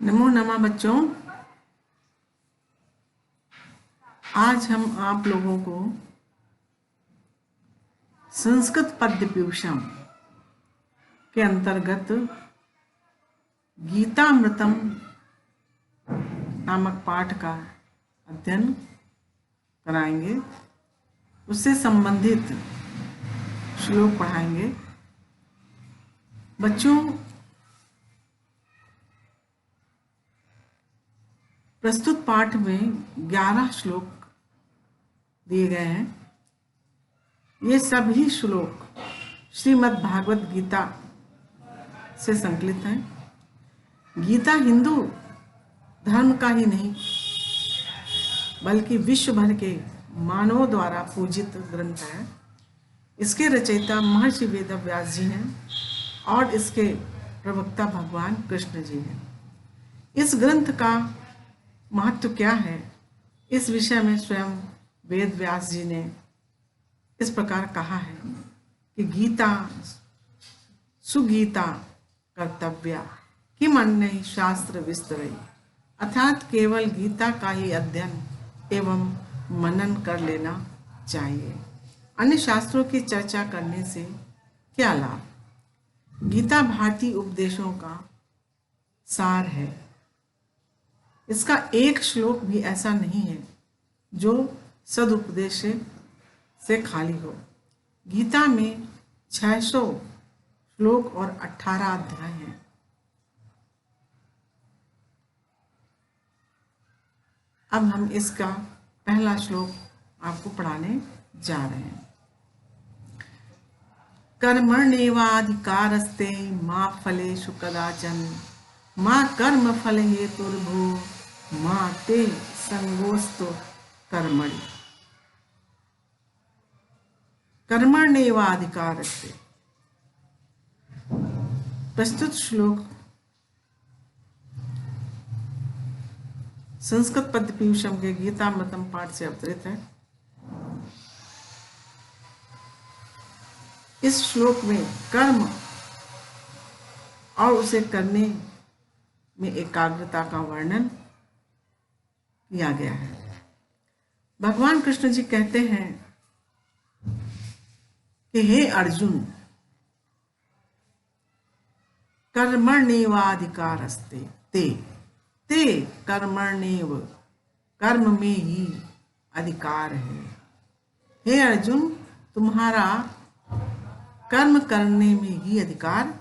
नमो नमः बच्चों। आज हम आप लोगों को संस्कृत पद्य पीयूषम के अंतर्गत गीतामृतम नामक पाठ का अध्ययन कराएंगे। उससे संबंधित श्लोक पढ़ाएंगे। बच्चों, प्रस्तुत पाठ में 11 श्लोक दिए गए हैं। ये सभी श्लोक श्रीमद् भागवत गीता से संकलित हैं। गीता हिंदू धर्म का ही नहीं बल्कि विश्व भर के मानवों द्वारा पूजित ग्रंथ है। इसके रचयिता महर्षि वेदव्यास जी हैं और इसके प्रवक्ता भगवान कृष्ण जी हैं। इस ग्रंथ का महत्व क्या है, इस विषय में स्वयं वेद व्यास जी ने इस प्रकार कहा है कि गीता सुगीता कर्तव्या किम अन्य शास्त्र विस्तरई, अर्थात केवल गीता का ही अध्ययन एवं मनन कर लेना चाहिए। अन्य शास्त्रों की चर्चा करने से क्या लाभ। गीता भारतीय उपदेशों का सार है। इसका एक श्लोक भी ऐसा नहीं है जो सदुपदेश से खाली हो। गीता में 600 श्लोक और 18 अध्याय हैं। अब हम इसका पहला श्लोक आपको पढ़ाने जा रहे हैं। कर्मण्येवाधिकारस्ते मा फलेषु कदाचन मा कर्म फल हेतुर्भू मा ते संगोस्तु कर्मणि। कर्मण्येवाधिकारस्ते। प्रस्तुत श्लोक संस्कृत पद्य पीयूषम के गीतामृतम पाठ से अवतरित है। इस श्लोक में कर्म और उसे करने में एकाग्रता का वर्णन किया गया है। भगवान कृष्ण जी कहते हैं कि हे अर्जुन, कर्मण्येवाधिकारस्ते ते ते कर्मण्येव, कर्म में ही अधिकार है। हे अर्जुन, तुम्हारा कर्म करने में ही अधिकार है,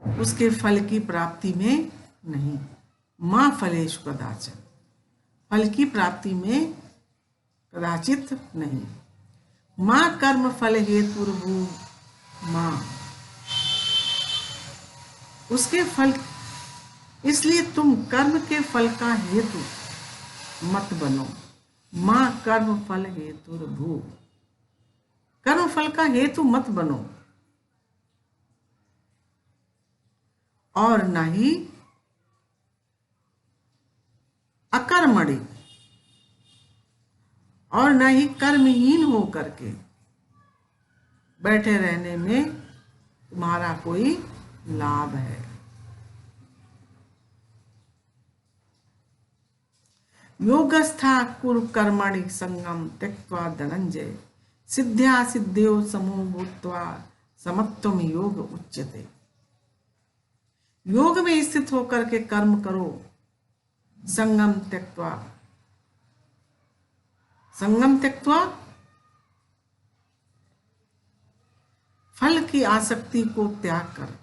उसके फल की प्राप्ति में नहीं। मां फलेषु कदाचन, फल की प्राप्ति में कदाचित नहीं। मां कर्म फल हेतुर्भू, मां उसके फल, इसलिए तुम कर्म के फल का हेतु मत बनो। मां कर्म फल हेतुर्भू, कर्म फल का हेतु मत बनो और न ही अकर्मणि, और न ही कर्महीन हो करके बैठे रहने में तुम्हारा कोई लाभ है। योगस्था कुरु कर्मणि संगम त्यक्त्वा धनंजय, सिद्ध्या सिद्ध्यो समो भूत्वा समत्वम योग उच्यते। योग में स्थित होकर के कर्म करो। संगम त्यक्त्वा, संगम त्यक्त्वा फल की आसक्ति को त्याग कर।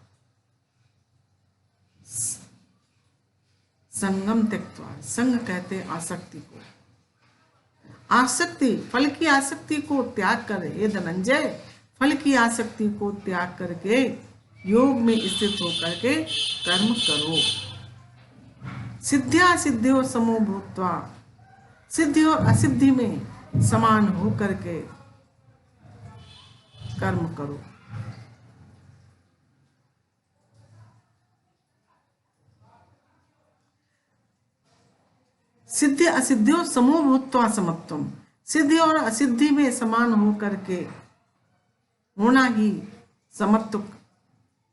संगम त्यक्त्वा, संग कहते आसक्ति को, आसक्ति फल की आसक्ति को त्याग कर। हे धनंजय, फल की आसक्ति को त्याग करके योग में स्थित होकर के कर्म करो। सिद्ध्या सिद्ध्यो समो भूत्वा, सिद्धि और असिद्धि में समान हो करके कर्म करो। सिद्धि असिद्धियों समो भूत्वा समत्वम, सिद्धि और असिद्धि में समान हो करके होना ही समत्व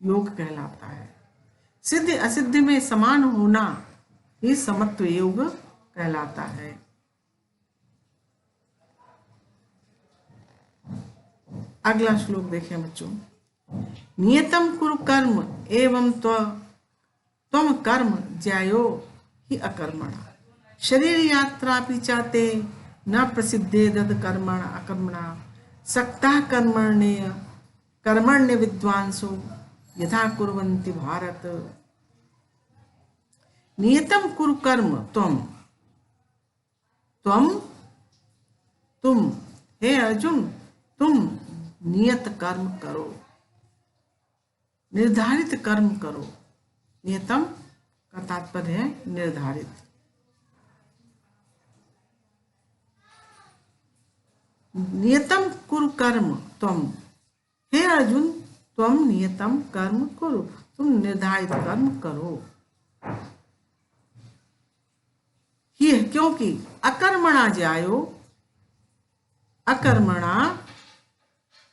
योग कहलाता है। सिद्धि असिद्धि में समान होना ही समत्व योग कहलाता है। अगला श्लोक देखें बच्चों। नियतम कुरु कर्म एवं त्वम कर्म ज्यायो ही अकर्मणा शरीर यात्रा चाहते न प्रसिद्धे दद कर्मण अकर्मणा सक्ता कर्मण्य विद्वांसो यथा कुर्वन्ति भारत। नियतम कुरु कर्म तुम हे अर्जुन तुम नियत कर्म करो, निर्धारित कर्म करो। नियतम का तात्पर्य है निर्धारित। नियतम कुरु कर्म तुम, हे अर्जुन तुम नियतम कर्म करो, तुम निर्धारित कर्म करो। ये क्योंकि अकर्मणा ज्यायो, अकर्मणा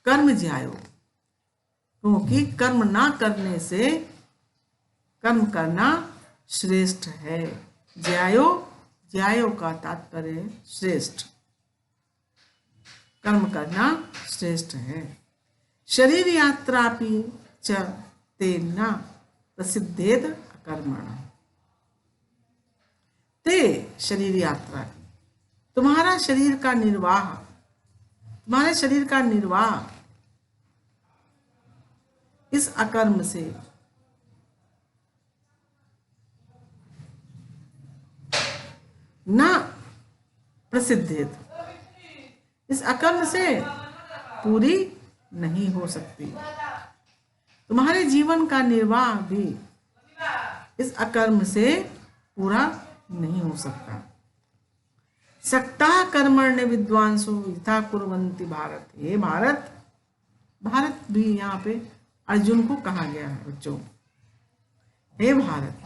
कर्म ज्यायो, क्योंकि कर्म ना करने से कर्म करना श्रेष्ठ है। ज्यायो, ज्यायो का तात्पर्य श्रेष्ठ, कर्म करना श्रेष्ठ है। शरीर यात्रा च तेन प्रसिद्धेद अकर्मणा, ते शरीर यात्रा, तुम्हारा शरीर का निर्वाह, तुम्हारे शरीर का निर्वाह इस अकर्म से न प्रसिद्धेत, इस अकर्म से पूरी नहीं हो सकती। तुम्हारे जीवन का निर्वाह भी इस अकर्म से पूरा नहीं हो सकता। सक्ता कर्मण्य विद्वांसो यथा कुर्वन्ति भारत। ये भारत, भारत भी यहाँ पे अर्जुन को कहा गया है बच्चों। हे भारत,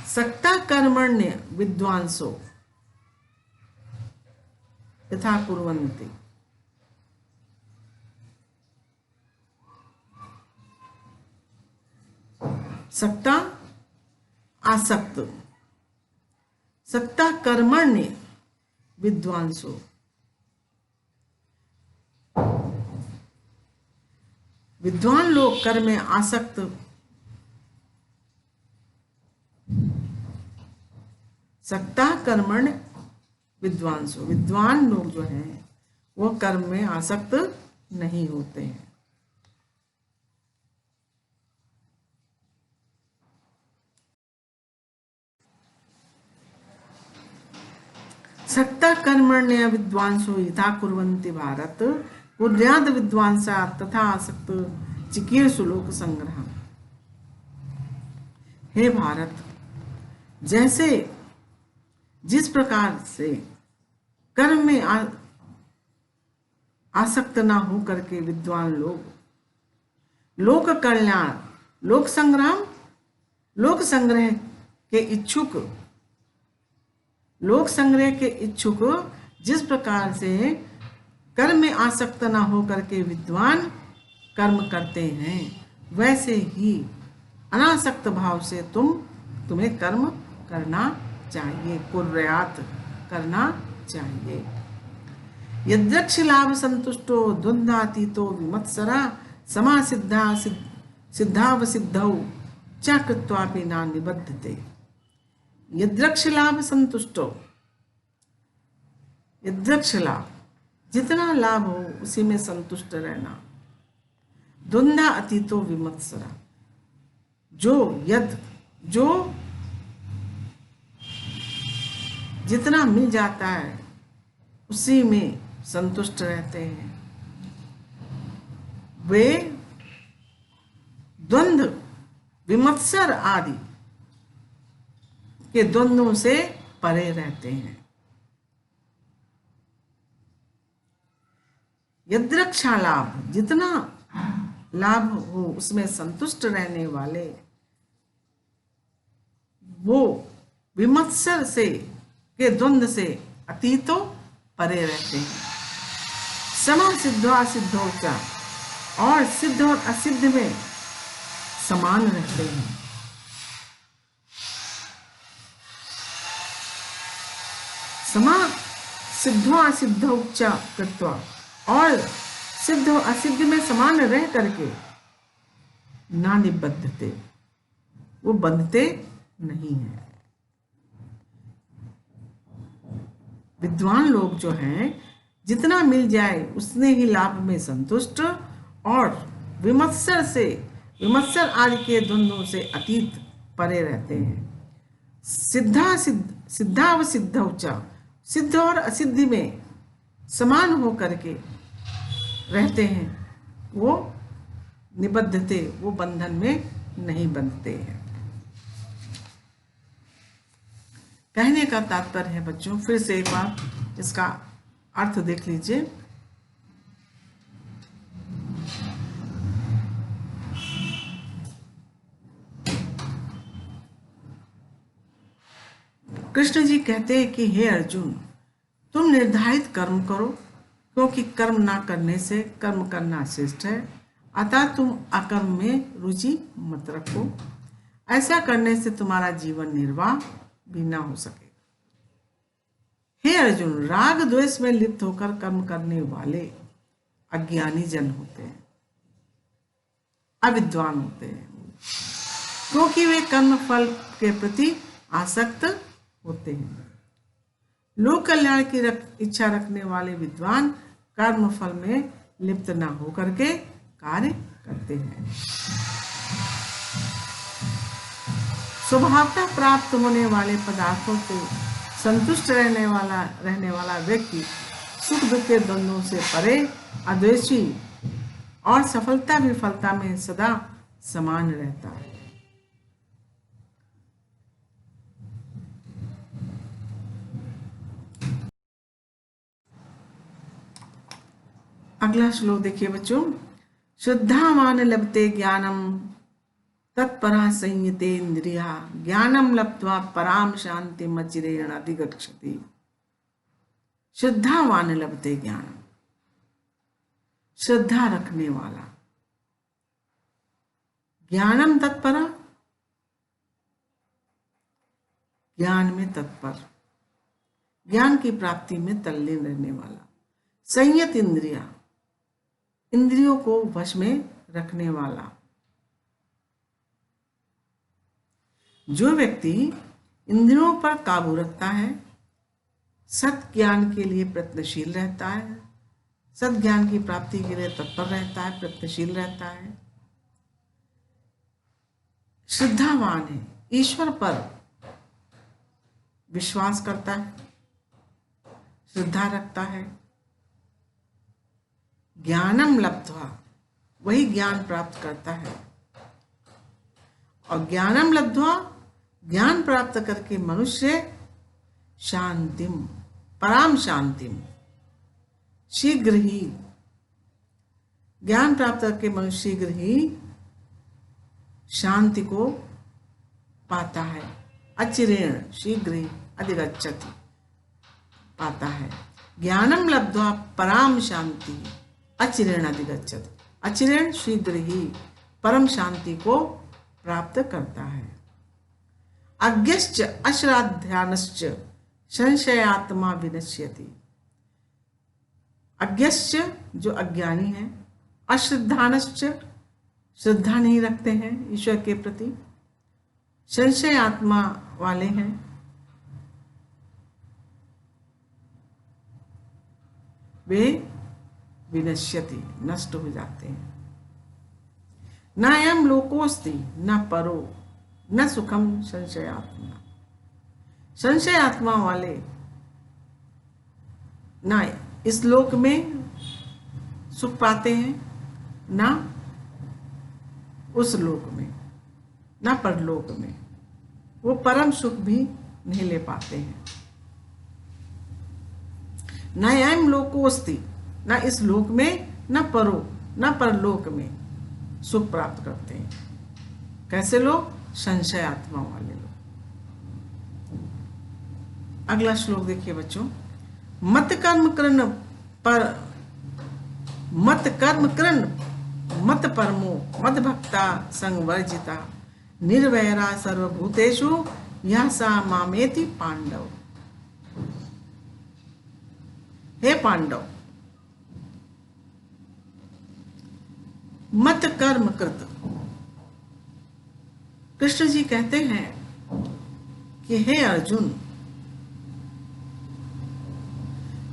सक्ता कर्मण्य विद्वांसो यथा कुर्वन्ति, सक्ता आसक्त, सक्ता कर्मण्य विद्वांसो, विद्वान लोग कर्म में आसक्त, सक्ता कर्मण्य विद्वांसो, विद्वान लोग जो हैं वो कर्म में आसक्त नहीं होते हैं। सक्ता कर्मण्य विद्वांसो यथा कुर्वन्ति भारत कुर्याद विद्वांसा तथा आसक्त चिकीर्षु लोक संग्रह। हे भारत, जैसे जिस प्रकार से कर्म में आसक्त ना हो करके विद्वान लोग लोक कल्याण, लोक संग्राम, लोक संग्रह के इच्छुक, लोक संग्रह के इच्छुक जिस प्रकार से कर्म में आसक्त ना हो करके विद्वान कर्म करते हैं, वैसे ही अनासक्त भाव से तुम्हें कर्म करना चाहिए, कुर्यात करना चाहिए। यद्रक्ष लाभ संतुष्टो द्वंद्वातीतो विमत्सरा समा सिद्धावसिद्धौ च कृत्वापि न निबद्धते। यद्रक्ष लाभ संतुष्टो, यद्रक्ष लाभ, जितना लाभ हो उसी में संतुष्ट रहना। द्वंद्वा अतीतो विमत्सरा, जो जितना मिल जाता है उसी में संतुष्ट रहते हैं। वे द्वंद्व, विमत्सर आदि के द्वंद्वों से परे रहते हैं। यद्रक्षा लाभ, जितना लाभ हो उसमें संतुष्ट रहने वाले वो विमत्सर से के द्वंद्व से अतीतो परे रहते हैं। समा सिद्धवा सिद्धौ च, और सिद्ध और असिद्ध में समान रहते हैं। समान सिद्धो असिद्धौ च कृत्वा, और सिद्ध और असिद्ध में समान रह करके ना निबद्धते, वो बंधते नहीं है। विद्वान लोग जो हैं जितना मिल जाए उतने ही लाभ में संतुष्ट और विमत्सर आदि के द्वंद्वों से अतीत परे रहते हैं। सिद्धावसिद्धौ च, सिद्ध और असिद्धि में समान हो करके रहते हैं, वो निबद्धते, वो बंधन में नहीं बंधते हैं। कहने का तात्पर्य है बच्चों, फिर से एक बार इसका अर्थ देख लीजिए। कृष्ण जी कहते हैं कि हे अर्जुन, तुम निर्धारित कर्म करो, क्योंकि कर्म ना करने से कर्म करना श्रेष्ठ है। अतः तुम अकर्म में रुचि मत रखो, ऐसा करने से तुम्हारा जीवन निर्वाह भी ना हो सके। हे अर्जुन, राग द्वेष में लिप्त होकर कर्म करने वाले अज्ञानी जन होते हैं, अविद्वान होते हैं, क्योंकि वे कर्म फल के प्रति आसक्त होते हैं। लोक कल्याण की इच्छा रखने वाले विद्वान कर्म फल में लिप्त न होकर के कार्य करते हैं। स्वभावतः प्राप्त होने वाले पदार्थों से संतुष्ट रहने वाला व्यक्ति सुख दुख के द्वंद्वों से परे अद्वेषी और सफलता विफलता में सदा समान रहता है। अगला श्लोक देखिए बच्चों। शुद्धामान लभते ज्ञानम तत्परा संयते इंद्रिया, ज्ञानम लब्ध्वा पराम शांति मचिरेण अधिगच्छति। श्रद्धावान लभते ज्ञानम, श्रद्धा रखने वाला, ज्ञानम तत्परा, ज्ञान में तत्पर, ज्ञान की प्राप्ति में तल्लीन रहने वाला, संयत इंद्रिया, इंद्रियों को वश में रखने वाला। जो व्यक्ति इंद्रियों पर काबू रखता है, सत ज्ञान के लिए प्रयत्नशील रहता है, सत ज्ञान की प्राप्ति के लिए तत्पर रहता है, प्रयत्नशील रहता है, श्रद्धावान है, ईश्वर पर विश्वास करता है, श्रद्धा रखता है, ज्ञानम लब्ध्वा, वही ज्ञान प्राप्त करता है, और ज्ञानम लब्ध्वा, ज्ञान प्राप्त करके मनुष्य शांतिम, पराम शांतिम, शीघ्र ही, ज्ञान प्राप्त करके मनुष्य शीघ्र ही शांति को पाता है, अचिरेण, शीघ्र ही, अधिगच्छति, पाता है। ज्ञानम लब्ध्वा पराम शांति अचिरेण अधिगच्छति, अचिरेण शीघ्र ही परम शांति को प्राप्त करता है। अज्ञश्च अश्रद्धानश्च संशयात्मा विनश्यति। अज्ञश्च जो अज्ञानी है, अश्रद्धानश्च श्रद्धा नहीं रखते हैं ईश्वर के प्रति, संशय आत्मा वाले हैं, वे विनश्यति, नष्ट हो जाते हैं। न अयं लोकोस्ति न परो न सुखम संशयात्मा। संशय आत्मा वाले ना इस लोक में सुख पाते हैं, ना उस लोक में, ना परलोक में, वो परम सुख भी नहीं ले पाते हैं। न अयं लोकोस्ति, ना इस लोक में, न परो न परलोक में सुख प्राप्त करते हैं। कैसे लोग? संशय आत्मा वाले लोग। अगला श्लोक देखिए बच्चों। मत कर्म कृण मत परमो मद भक्ता संवर्जिता निर्वैरा सर्वभूतेषु यह सा मामेति पांडव। हे पांडव, मत कर्म कृत। कृष्ण जी कहते हैं कि हे अर्जुन,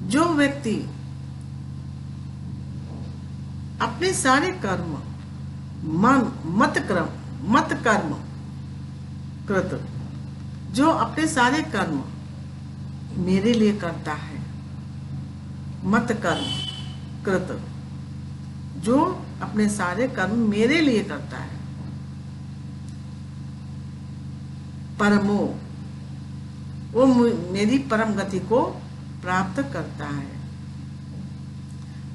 जो व्यक्ति अपने सारे कर्म मत कर्म कृत, जो अपने सारे कर्म मेरे लिए करता है, मत कर्म कृत, जो अपने सारे कर्म मेरे लिए करता है, परमो, वो मेरी परम गति को प्राप्त करता है,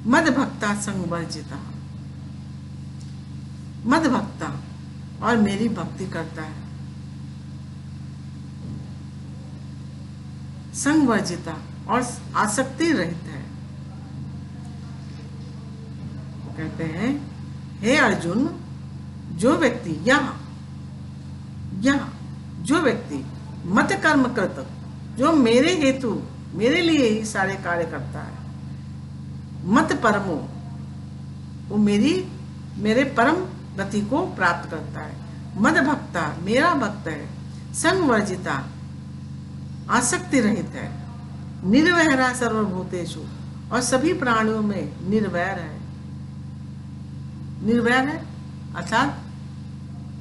मद भक्ता संवर्जिता, मद भक्ता और मेरी भक्ति करता है, संवर्जिता और आसक्ति रहित है। कहते हैं हे अर्जुन, जो व्यक्ति जो व्यक्ति मत कर्म कृत, जो मेरे हेतु मेरे लिए ही सारे कार्य करता है, मत परमो, वो मेरे परम गति को प्राप्त करता है, मद भक्ता, मेरा भक्त है, संवर्जिता, आसक्ति रहित है, निर्वैरा सर्वभूतेषु, और सभी प्राणियों में निर्वैर है। निर्वैर है अर्थात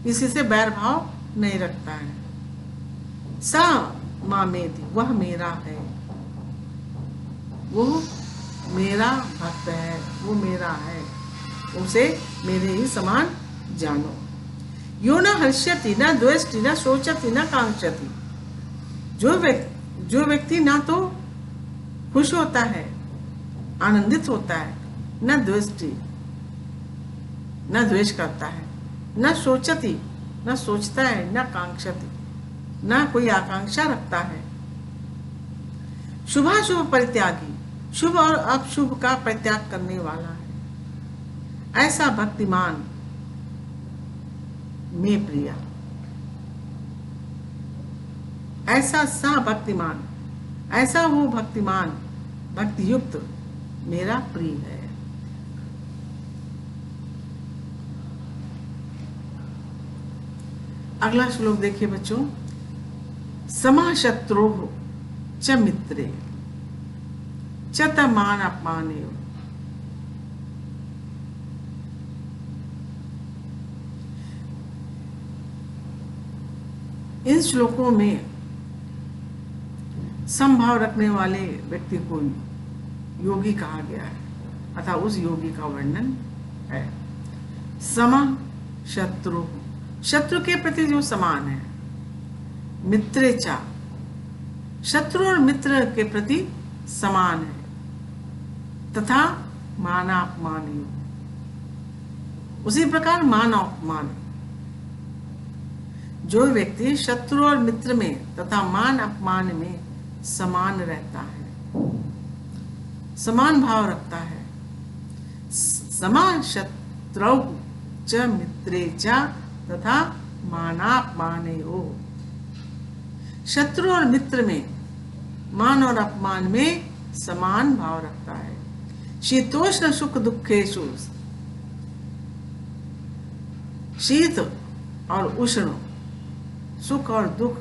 किसी से बैर भाव नहीं रखता है। सा मामेति, वह मेरा है, वो मेरा भक्त है, वो मेरा है, उसे मेरे ही समान जानो। यो न हर्ष्यति न द्वेष्टि न शोचति न कांक्षति, जो व्यक्ति ना तो खुश होता है, आनंदित होता है, न द्वेष्टि, न द्वेष करता है, न शोचति, न सोचता है, न कांक्षति, न कोई आकांक्षा रखता है, शुभाशुभ परित्यागी, शुभ और अशुभ का परित्याग करने वाला है, ऐसा भक्तिमान में प्रिया, ऐसा सा भक्तिमान, ऐसा वो भक्तिमान भक्ति युक्त मेरा प्रिय है। अगला श्लोक देखिए बच्चों, समाशत्रो च मित्रे च मान अपमाने। इन श्लोकों में समभाव रखने वाले व्यक्ति को योगी कहा गया है, अर्थात उस योगी का वर्णन है। समा शत्रु, शत्रु के प्रति जो समान है, मित्रेचा, शत्रु और मित्र के प्रति समान है, तथा मानापमान, उसी प्रकार मान अपमान। जो व्यक्ति शत्रु और मित्र में तथा मान अपमान में समान रहता है, समान भाव रखता है, समा शत्रौ च मित्रे च तथा मानापमानयो, शत्रु और मित्र में मान और अपमान में समान भाव रखता है। शीतोष्ण सुख दुखेषु, शीत और उष्ण, सुख और दुख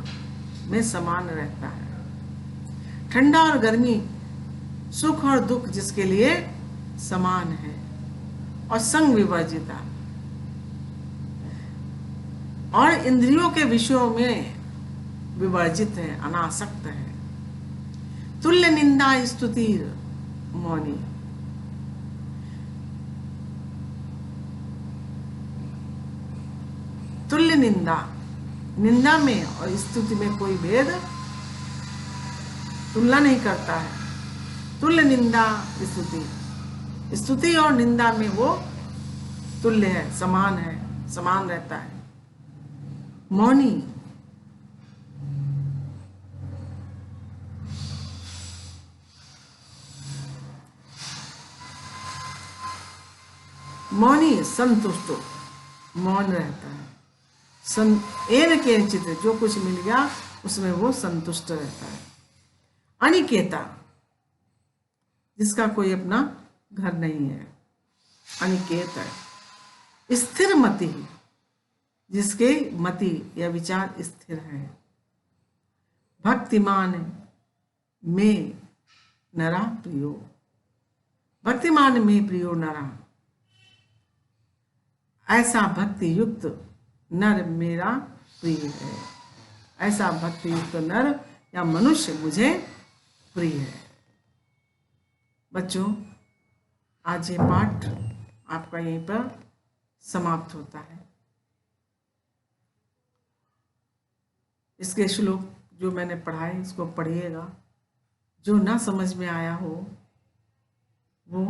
में समान रहता है। ठंडा और गर्मी, सुख और दुख जिसके लिए समान है। और संग विवर्जिता, और इंद्रियों के विषयों में विवर्जित है, अनासक्त है। तुल्य निंदा स्तुति मौनी, तुल्य निंदा, निंदा में और स्तुति में कोई भेद, तुलना नहीं करता है। तुल्य निंदा स्तुति, स्तुति और निंदा में वो तुल्य है, समान रहता है। मौनी, मौनी संतुष्टो, मौन रहता है। एन केनचित, जो कुछ मिल गया उसमें वो संतुष्ट रहता है। अनिकेता, जिसका कोई अपना घर नहीं है, अनिकेत है। स्थिर मति, जिसके मति या विचार स्थिर है। भक्तिमान में नरा प्रियो, भक्तिमान में प्रियो नरा, ऐसा भक्ति युक्त नर मेरा प्रिय है। ऐसा भक्ति युक्त नर या मनुष्य मुझे प्रिय है। बच्चों, आज ये पाठ आपका यहीं पर समाप्त होता है। इसके श्लोक जो मैंने पढ़ाए इसको पढ़िएगा। जो ना समझ में आया हो वो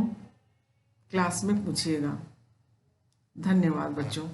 क्लास में पूछिएगा। धन्यवाद बच्चों।